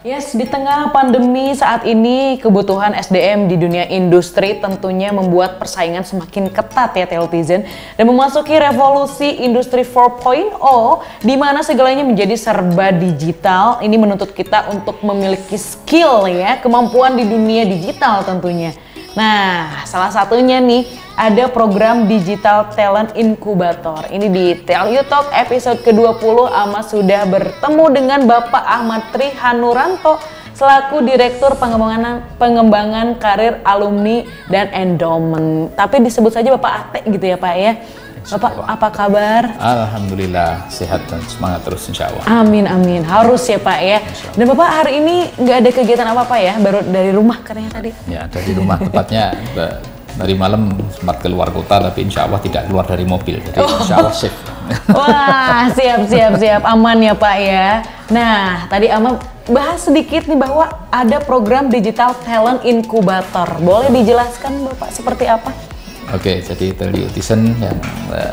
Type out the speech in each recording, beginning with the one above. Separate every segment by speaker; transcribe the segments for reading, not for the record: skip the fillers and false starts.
Speaker 1: Yes, di tengah pandemi saat ini kebutuhan SDM di dunia industri tentunya membuat persaingan semakin ketat ya Teletizen, dan memasuki revolusi industri 4.0 di mana segalanya menjadi serba digital. Ini menuntut kita untuk memiliki skill ya, kemampuan di dunia digital tentunya. Nah, salah satunya nih ada program Digital Talent Incubator. Ini di Tell You Talk episode ke-20, Ama sudah bertemu dengan Bapak Ahmad Tri Hanuranto selaku Direktur Pengembangan Karir Alumni dan Endowment. Tapi disebut saja Bapak Ate gitu ya Pak ya. Bapak apa kabar?
Speaker 2: Alhamdulillah sehat dan semangat terus insya Allah.
Speaker 1: Amin amin, harus ya Pak ya. Dan Bapak hari ini nggak ada kegiatan apa-apa ya, baru dari rumah katanya tadi?
Speaker 2: Ya dari rumah tepatnya. Dari malam sempat keluar kota, tapi insya Allah tidak keluar dari mobil, jadi insya Allah safe.
Speaker 1: Wah, siap, aman ya Pak ya. Nah, tadi Ama bahas sedikit nih bahwa ada program Digital Talent Incubator. Boleh dijelaskan Bapak seperti apa?
Speaker 2: Oke, jadi Teletizen yang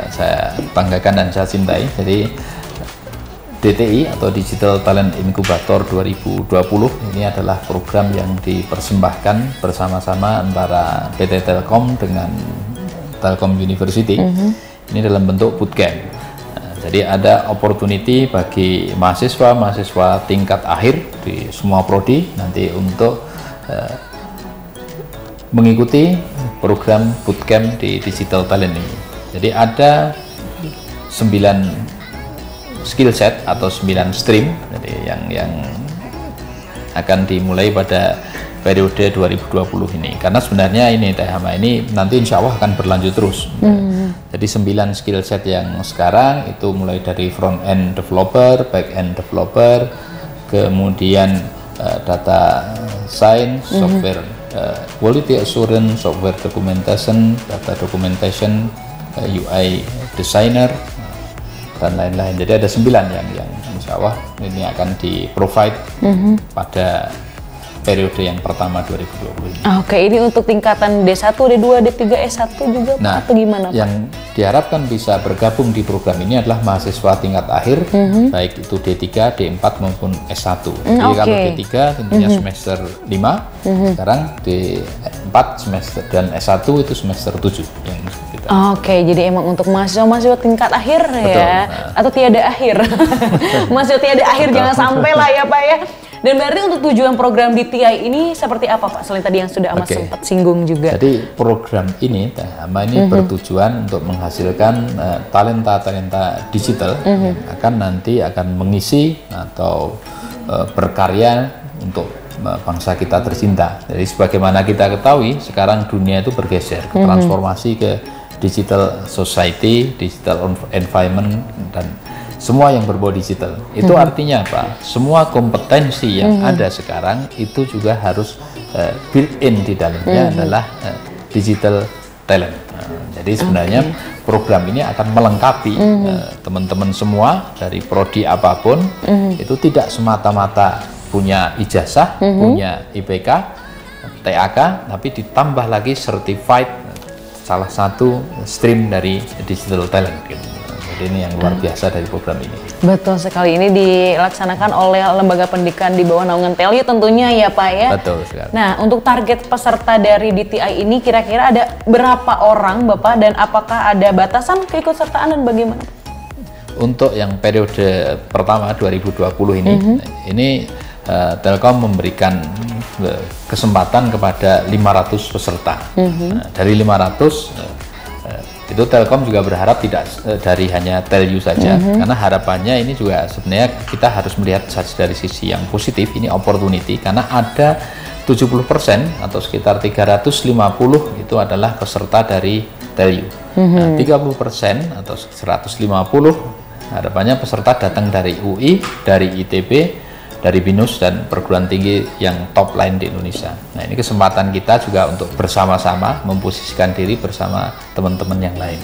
Speaker 2: saya banggakan dan saya cintai, jadi DTI atau Digital Talent Incubator 2020 ini adalah program yang dipersembahkan bersama-sama antara PT Telkom dengan Telkom University. Ini dalam bentuk bootcamp. Nah, jadi ada opportunity bagi mahasiswa tingkat akhir di semua prodi nanti untuk mengikuti program bootcamp di Digital Talent ini. Jadi ada 9 skill set atau 9 stream, jadi yang akan dimulai pada periode 2020 ini. Karena sebenarnya ini Teh Hama ini nanti insya Allah akan berlanjut terus. Jadi 9 skill set yang sekarang itu mulai dari front end developer, back end developer, kemudian data science, software quality assurance, software documentation, data documentation, UI designer, dan lain-lain. Jadi ada 9 yang insya Allah ini akan di-provide pada periode yang pertama 2020 ini.
Speaker 1: Oke, ini untuk tingkatan D1, D2, D3, S1 juga
Speaker 2: nah,
Speaker 1: atau gimana Pak?
Speaker 2: Yang diharapkan bisa bergabung di program ini adalah mahasiswa tingkat akhir, baik itu D3, D4 maupun S1. Jadi kalau D3 tentunya semester 5, sekarang D4 semester, dan S1 itu semester 7 yang kita.
Speaker 1: Oke, jadi emang untuk mahasiswa tingkat akhir. Betul, ya, atau tiada akhir. Mahasiswa tiada akhir, jangan sampai lah ya Pak ya. Dan berarti untuk tujuan program DTI ini seperti apa Pak? Selain tadi yang sudah Ama sempat singgung juga.
Speaker 2: Jadi program ini, Ama ini bertujuan untuk menghasilkan talenta-talenta digital yang akan mengisi atau berkarya untuk bangsa kita tercinta. Jadi sebagaimana kita ketahui, sekarang dunia itu bergeser ke transformasi ke digital society, digital environment, dan semua yang berbau digital. Itu artinya apa? Semua kompetensi yang ada sekarang itu juga harus built-in di dalamnya adalah digital talent. Jadi sebenarnya program ini akan melengkapi teman-teman semua dari prodi apapun, itu tidak semata-mata punya ijazah, punya IPK, TAK, tapi ditambah lagi certified salah satu stream dari digital talent gitu. Jadi ini yang luar biasa dari program ini.
Speaker 1: Betul sekali, ini dilaksanakan oleh lembaga pendidikan di bawah naungan Tell You tentunya ya Pak ya.
Speaker 2: Betul sekali.
Speaker 1: Nah, untuk target peserta dari DTI ini kira-kira ada berapa orang Bapak, dan apakah ada batasan keikutsertaan dan bagaimana? Untuk yang periode pertama 2020
Speaker 2: ini Telkom memberikan kesempatan kepada 500 peserta. Nah, dari 500 itu Telkom juga berharap tidak dari hanya Tell You saja, karena harapannya ini juga sebenarnya kita harus melihat dari sisi yang positif, ini opportunity, karena ada 70% atau sekitar 350 itu adalah peserta dari Tell You. Nah, 30% atau 150 harapannya peserta datang dari UI, dari ITB, dari BINUS dan perguruan tinggi yang top lain di Indonesia. Nah, ini kesempatan kita juga untuk bersama-sama memposisikan diri bersama teman-teman yang lain.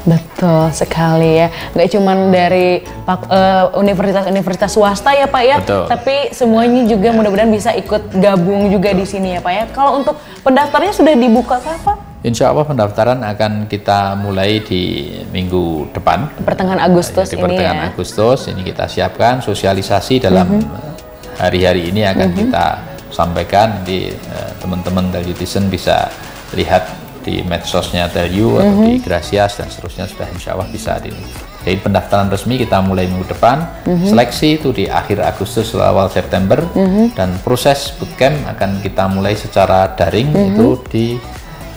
Speaker 1: Betul sekali ya, nggak cuma dari universitas-universitas swasta ya Pak ya, tapi semuanya juga mudah-mudahan bisa ikut gabung juga di sini ya Pak ya. Kalau untuk pendaftarnya sudah dibuka kapan?
Speaker 2: Insya Allah pendaftaran akan kita mulai di minggu depan.
Speaker 1: Pertengahan Agustus
Speaker 2: ini pertengahan Agustus ini kita siapkan sosialisasi dalam hari-hari ini akan kita sampaikan di teman-teman Telutizen bisa lihat di medsosnya Telyu atau di Gracias dan seterusnya sudah insya Allah bisa di ini. Jadi pendaftaran resmi kita mulai minggu depan, seleksi itu di akhir Agustus awal September, dan proses bootcamp akan kita mulai secara daring itu di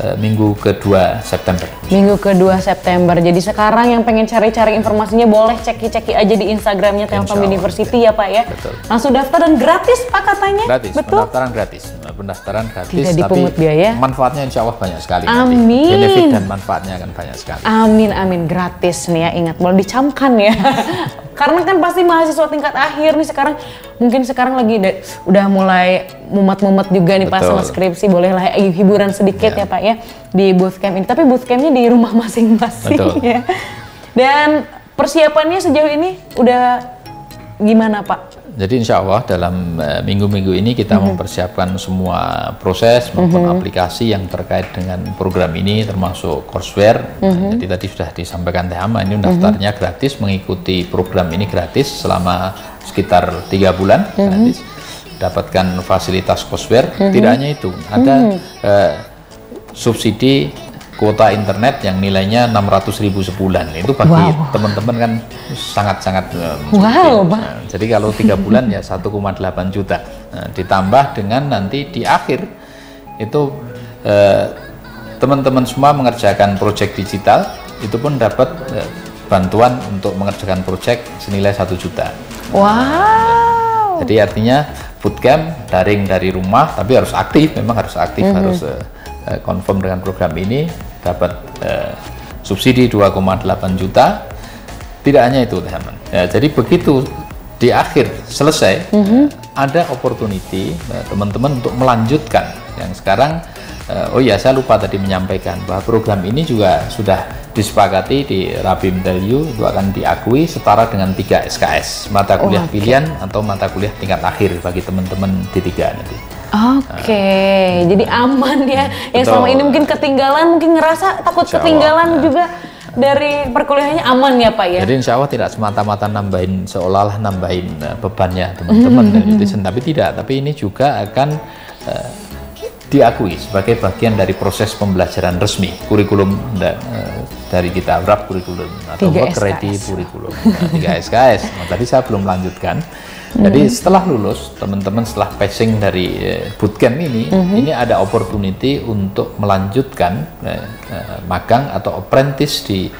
Speaker 2: minggu kedua September.
Speaker 1: Minggu kedua September. Jadi sekarang yang pengen cari-cari informasinya boleh ceki-ceki aja di Instagramnya Telkom University ya Pak ya.
Speaker 2: Betul.
Speaker 1: Langsung daftar dan gratis Pak katanya.
Speaker 2: Gratis.
Speaker 1: Betul.
Speaker 2: Pendaftaran gratis. Pendaftaran gratis.
Speaker 1: Tidak dipungut
Speaker 2: tapi
Speaker 1: biaya.
Speaker 2: manfaatnya insya Allah banyak sekali.
Speaker 1: Amin.
Speaker 2: Nanti. Benefit dan manfaatnya akan banyak sekali.
Speaker 1: Amin amin, gratis nih ya, ingat boleh dicamkan ya. Karena kan pasti mahasiswa tingkat akhir nih sekarang, mungkin sekarang lagi udah mulai mumet-mumet juga nih pas sama skripsi, bolehlah hiburan sedikit ya Pak ya di bootcamp ini. Tapi bootcampnya di rumah masing-masing ya. Dan persiapannya sejauh ini udah gimana Pak?
Speaker 2: Jadi insya Allah dalam minggu-minggu ini kita mempersiapkan semua proses maupun aplikasi yang terkait dengan program ini, termasuk courseware. Jadi tadi sudah disampaikan Teh Ama, ini daftarnya gratis, mengikuti program ini gratis selama sekitar 3 bulan gratis. Dapatkan fasilitas courseware. Tidak hanya itu, ada subsidi kuota internet yang nilainya 600.000 sebulan. Itu bagi teman-teman kan sangat-sangat jadi kalau 3 bulan ya 1,8 juta. Nah, ditambah dengan nanti di akhir itu teman-teman semua mengerjakan proyek digital, itu pun dapat bantuan untuk mengerjakan proyek senilai 1 juta.
Speaker 1: Wow.
Speaker 2: Jadi artinya bootcamp daring dari rumah, tapi harus aktif, memang harus aktif, harus confirm dengan program ini, dapat subsidi 2,8 juta. Tidak hanya itu teman-teman ya, jadi begitu di akhir selesai ada opportunity teman-teman untuk melanjutkan yang sekarang. Oh iya, saya lupa tadi menyampaikan bahwa program ini juga sudah disepakati di Rapim Telyu, itu akan diakui setara dengan 3 SKS, mata kuliah pilihan atau mata kuliah tingkat akhir bagi teman-teman D3 nanti.
Speaker 1: Jadi aman ya. Yang selama ini mungkin ketinggalan, mungkin ngerasa takut ketinggalan juga dari perkuliahannya aman ya Pak ya.
Speaker 2: Jadi insya Allah tidak semata-mata nambahin, seolah-olah nambahin bebannya teman-teman tapi tidak. Tapi ini juga akan diakui sebagai bagian dari proses pembelajaran resmi kurikulum dari kita, wrap kurikulum atau work ready kurikulum 3 SKS. Nah, tadi saya belum lanjutkan. Jadi setelah lulus, teman-teman setelah passing dari bootcamp ini ada opportunity untuk melanjutkan magang atau apprentice di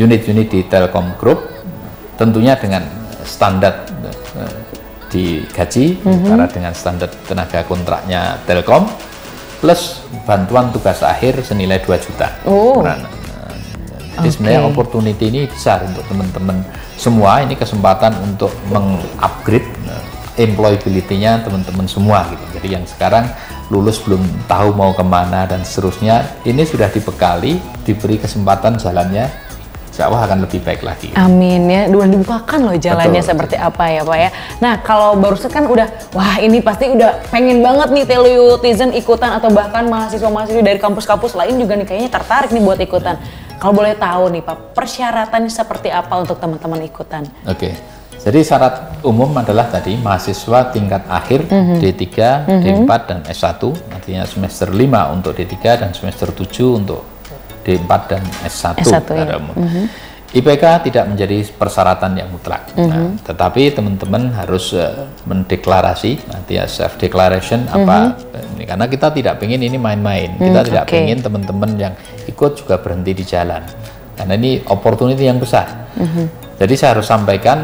Speaker 2: unit-unit di Telkom Group, tentunya dengan standar digaji karena dengan standar tenaga kontraknya Telkom, plus bantuan tugas akhir senilai 2 juta. Jadi sebenarnya opportunity ini besar untuk teman-teman semua. Ini kesempatan untuk mengupgrade employability-nya teman-teman semua gitu. Jadi yang sekarang lulus belum tahu mau kemana dan seterusnya, ini sudah dibekali, diberi kesempatan jalannya, insya Allah akan lebih baik lagi.
Speaker 1: Amin ya, udah dibukakan loh jalannya. Betul. Seperti apa ya Pak ya. Nah kalau barusan kan udah, wah ini pasti udah pengen banget nih Telutizen ikutan, atau bahkan mahasiswa-mahasiswa dari kampus-kampus lain juga nih kayaknya tertarik nih buat ikutan. Kalau boleh tahu nih Pak, persyaratannya seperti apa untuk teman-teman ikutan?
Speaker 2: Oke, jadi syarat umum adalah tadi mahasiswa tingkat akhir D3, D4 dan S1, artinya semester 5 untuk D3 dan semester 7 untuk D4 dan S1
Speaker 1: ya.
Speaker 2: IPK tidak menjadi persyaratan yang mutlak. Tetapi teman-teman harus mendeklarasi, nanti ya self declaration apa ini, karena kita tidak pengen ini main-main. Kita tidak pengen teman-teman yang ikut juga berhenti di jalan, karena ini opportunity yang besar. Jadi saya harus sampaikan,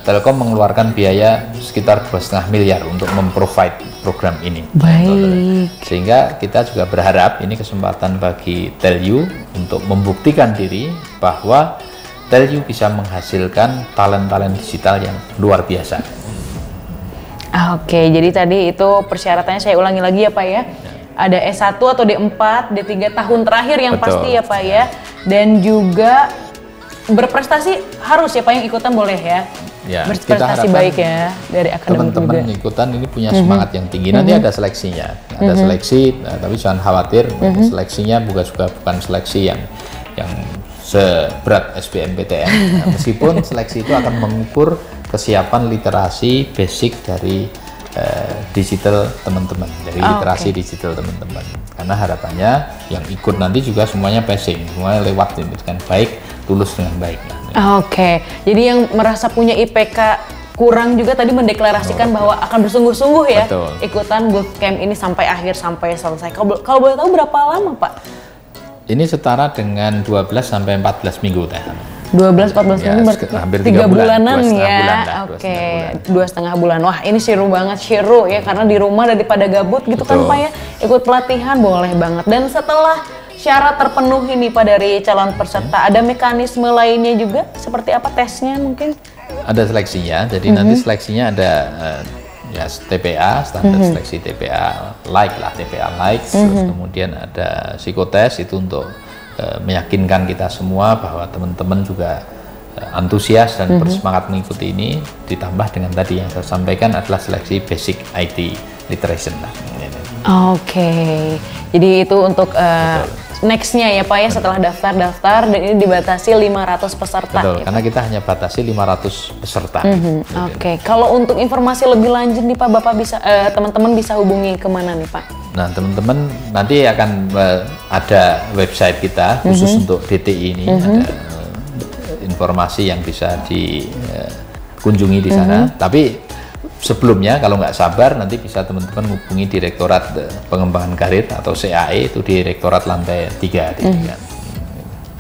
Speaker 2: Telkom mengeluarkan biaya sekitar 2,5 miliar untuk memprovide program ini.
Speaker 1: Baik.
Speaker 2: Sehingga kita juga berharap ini kesempatan bagi Telyu untuk membuktikan diri bahwa Telyu bisa menghasilkan talent-talent digital yang luar biasa.
Speaker 1: Oke, jadi tadi itu persyaratannya saya ulangi lagi ya Pak ya. Ada S1 atau D4, D3 tahun terakhir yang pasti ya Pak ya. Dan juga berprestasi harus ya Pak yang ikutan boleh ya. Berprestasi baik ya dari akademik juga.
Speaker 2: Teman-teman ikutan ini punya semangat yang tinggi. Nanti ada seleksinya, ada seleksi, tapi jangan khawatir. Seleksinya bukan seleksi yang seberat SBMPTN. Meskipun seleksi itu akan mengukur kesiapan literasi basic dari digital teman-teman, dari literasi digital teman-teman. Karena harapannya yang ikut nanti juga semuanya passing, semuanya lewat ini kan baik, lulus dengan baik.
Speaker 1: Oke, jadi yang merasa punya IPK kurang juga tadi mendeklarasikan bahwa akan bersungguh-sungguh ya ikutan bootcamp ini sampai akhir, sampai selesai. Kalau boleh tahu berapa lama Pak?
Speaker 2: Ini setara dengan 12 sampai 14 minggu teh.
Speaker 1: 12-14 minggu berarti
Speaker 2: hampir
Speaker 1: 3 bulanan ya.
Speaker 2: Oke,
Speaker 1: 2,5 bulan. Wah, ini seru banget, seru ya, karena di rumah daripada gabut gitu kan Pak ya. Ikut pelatihan boleh banget. Dan setelah syarat terpenuhi nih Pak dari calon peserta, ada mekanisme lainnya juga seperti apa tesnya mungkin?
Speaker 2: Ada seleksinya. Jadi nanti seleksinya ada ya TPA, standar seleksi TPA like lah, TPA like. Terus kemudian ada psikotes itu untuk meyakinkan kita semua bahwa teman-teman juga antusias dan bersemangat mengikuti ini, ditambah dengan tadi yang saya sampaikan adalah seleksi basic IT literacy lah.
Speaker 1: Oke, jadi itu untuk nextnya ya Pak ya, setelah daftar dan ini dibatasi 500 peserta.
Speaker 2: Betul,
Speaker 1: ya,
Speaker 2: karena kita hanya batasi 500 peserta.
Speaker 1: Oke, kalau untuk informasi lebih lanjut nih Pak, Bapak bisa teman-teman bisa hubungi kemana nih Pak?
Speaker 2: Nah teman-teman nanti akan ada website kita khusus untuk DTI ini, ada informasi yang bisa dikunjungi di sana. Tapi sebelumnya kalau nggak sabar nanti bisa teman-teman hubungi Direktorat Pengembangan Karir atau CAE, itu Direktorat lantai 3 di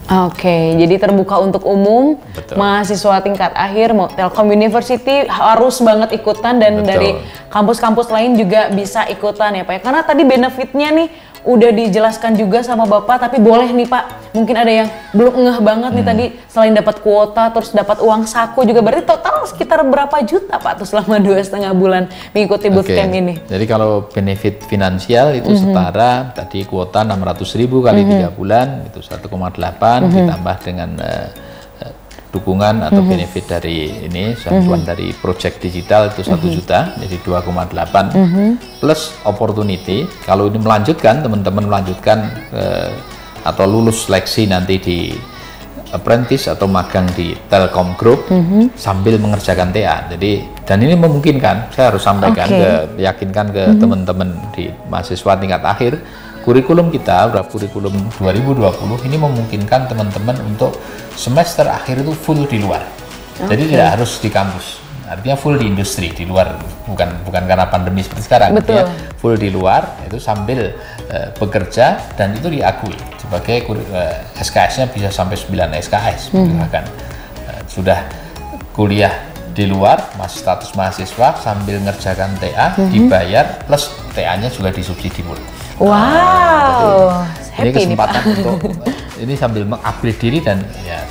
Speaker 1: Oke, jadi terbuka untuk umum.
Speaker 2: Betul.
Speaker 1: Mahasiswa tingkat akhir mau Telkom University harus banget ikutan, dan dari kampus-kampus lain juga bisa ikutan ya Pak ya. Karena tadi benefitnya nih udah dijelaskan juga sama Bapak, tapi boleh nih Pak, mungkin ada yang belum ngeh banget nih tadi, selain dapat kuota terus dapat uang saku juga, berarti total sekitar berapa juta Pak tuh selama 2,5 bulan mengikuti bootcamp ini? Jadi
Speaker 2: kalau benefit finansial itu setara tadi kuota 600.000 kali 3 bulan itu 1,8, ditambah dengan dukungan atau benefit dari ini, bantuan dari project digital itu 1 juta, jadi 2,8 plus opportunity. Kalau ini melanjutkan, teman-teman melanjutkan atau lulus seleksi nanti di apprentice atau magang di Telkom Group sambil mengerjakan TA. Jadi dan ini memungkinkan, saya harus sampaikan yakinkan ke teman-teman di mahasiswa tingkat akhir, kurikulum kita, kurikulum 2020 ini memungkinkan teman-teman untuk semester akhir itu full di luar. Jadi tidak harus di kampus. Artinya full di industri, di luar, bukan karena pandemi seperti sekarang. Artinya full di luar itu sambil bekerja, dan itu diakui sebagai SKS-nya bisa sampai 9 SKS. Bahkan sudah kuliah di luar, masih status mahasiswa sambil ngerjakan TA, dibayar plus TA-nya juga disubsidi pula.
Speaker 1: Wow,
Speaker 2: ini kesempatan untuk ini sambil mengupgrade diri dan ya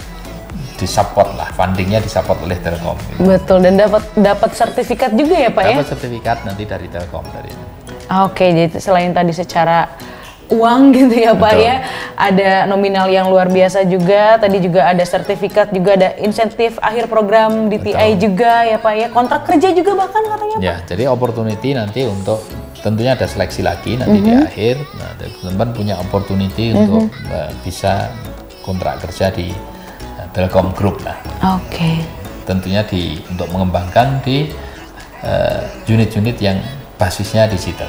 Speaker 2: disupport lah, fundingnya disupport oleh Telkom. Gitu.
Speaker 1: Betul, dan dapat sertifikat juga ya Pak ya?
Speaker 2: Dapat sertifikat nanti dari Telkom dari ini.
Speaker 1: Oke, jadi selain tadi secara uang gitu ya Pak ya, ada nominal yang luar biasa juga, tadi juga ada sertifikat, juga ada insentif akhir program DTI juga ya Pak ya, kontrak kerja juga bahkan katanya Pak.
Speaker 2: Ya, jadi opportunity nanti untuk tentunya ada seleksi lagi nanti di akhir. Nah, teman-teman punya opportunity untuk bisa kontrak kerja di Telkom Group lah.
Speaker 1: Oke.
Speaker 2: Tentunya untuk mengembangkan di unit-unit yang basisnya digital.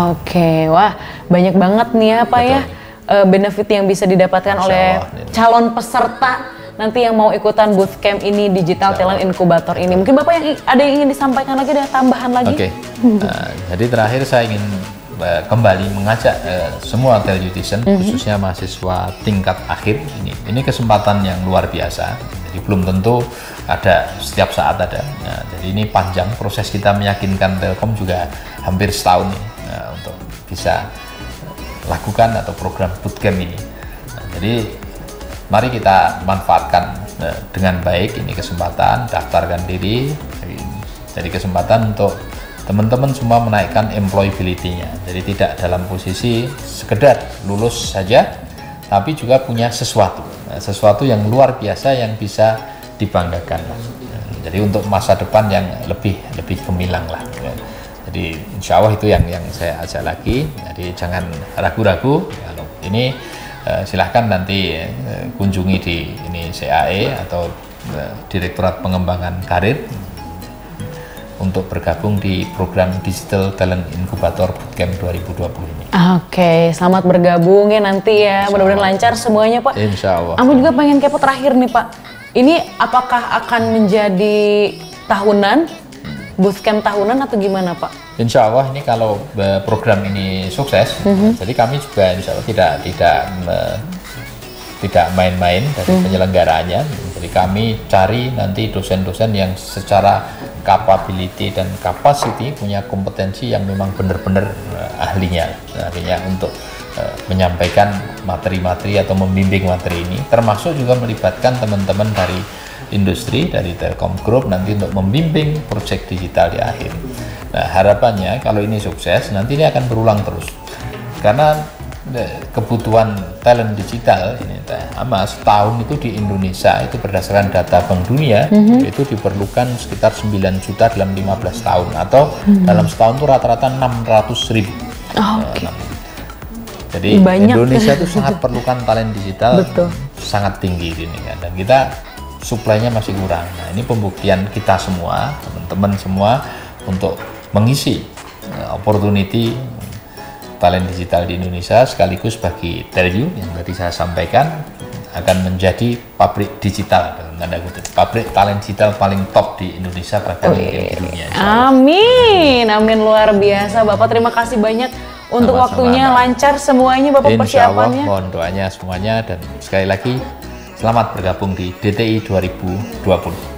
Speaker 1: Oke, wah banyak banget nih ya Pak ya benefit yang bisa didapatkan oleh calon peserta nanti yang mau ikutan bootcamp ini, Digital Talent Incubator ini. Mungkin Bapak ada yang ingin disampaikan lagi, ada tambahan lagi?
Speaker 2: Oke. Jadi terakhir saya ingin kembali mengajak semua Telutizen, khususnya mahasiswa tingkat akhir ini kesempatan yang luar biasa. Jadi belum tentu ada setiap saat ada. Nah, jadi ini panjang proses kita meyakinkan Telkom juga hampir setahun nih, untuk bisa lakukan atau program bootcamp ini. Nah, jadi mari kita manfaatkan dengan baik ini kesempatan, daftarkan diri. Jadi kesempatan untuk teman-teman semua menaikkan employability-nya. Jadi tidak dalam posisi sekedar lulus saja, tapi juga punya sesuatu yang luar biasa yang bisa dibanggakan. Jadi untuk masa depan yang lebih gemilang lah. Jadi insya Allah itu yang saya ajak lagi. Jadi jangan ragu-ragu. Kalau ini silahkan nanti kunjungi di CAE atau Direktorat Pengembangan Karir. untuk bergabung di program Digital Talent Incubator Bootcamp 2020 ini.
Speaker 1: Oke, selamat bergabung ya nanti ya. Mudah-mudahan lancar semuanya Pak.
Speaker 2: Insya Allah.
Speaker 1: Aku juga pengen kepo terakhir nih Pak. Ini apakah akan menjadi tahunan, bootcamp tahunan atau gimana Pak?
Speaker 2: Insya Allah ini kalau program ini sukses, jadi kami juga insya Allah tidak main-main dari penyelenggaraannya. Jadi kami cari nanti dosen-dosen yang secara capability dan capacity punya kompetensi yang memang benar-benar ahlinya untuk menyampaikan materi-materi atau membimbing materi ini, termasuk juga melibatkan teman-teman dari industri, dari Telkom Group nanti untuk membimbing proyek digital di akhir. Nah, harapannya kalau ini sukses, nanti ini akan berulang terus. Karena kebutuhan talent digital ini setahun itu di Indonesia itu berdasarkan data Bank Dunia itu diperlukan sekitar 9 juta dalam 15 tahun atau dalam setahun itu rata-rata 600.000. Jadi banyak. Indonesia itu sangat perlukan talent digital.
Speaker 1: Betul.
Speaker 2: Sangat tinggi ini kan, dan kita suplainya masih kurang. Nah, ini pembuktian kita semua, teman-teman semua untuk mengisi opportunity talent digital di Indonesia, sekaligus bagi Telview yang tadi saya sampaikan akan menjadi pabrik digital, tanda kutip, pabrik talent digital paling top di Indonesia bahkan di dunia.
Speaker 1: Amin, amin, luar biasa Bapak. Terima kasih banyak untuk waktunya, lancar semuanya Bapak persiapannya.
Speaker 2: Mohon doanya semuanya, dan sekali lagi selamat bergabung di DTI 2020.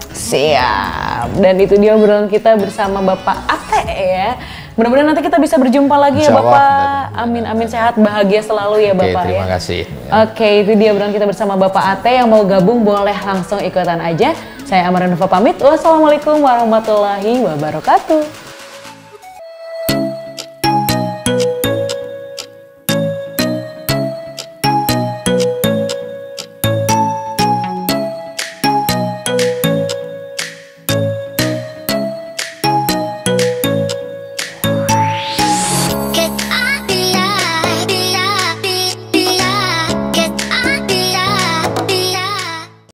Speaker 1: Siap, dan itu dia obrolan kita bersama Bapak Ate ya. Mudah-mudahan nanti kita bisa berjumpa lagi ya Bapak. Amin, amin, sehat, bahagia selalu ya Bapak.
Speaker 2: Terima kasih.
Speaker 1: Oke, itu dia obrolan kita bersama Bapak Ate. Yang mau gabung boleh langsung ikutan aja. Saya Amaranova pamit. Wassalamualaikum warahmatullahi wabarakatuh.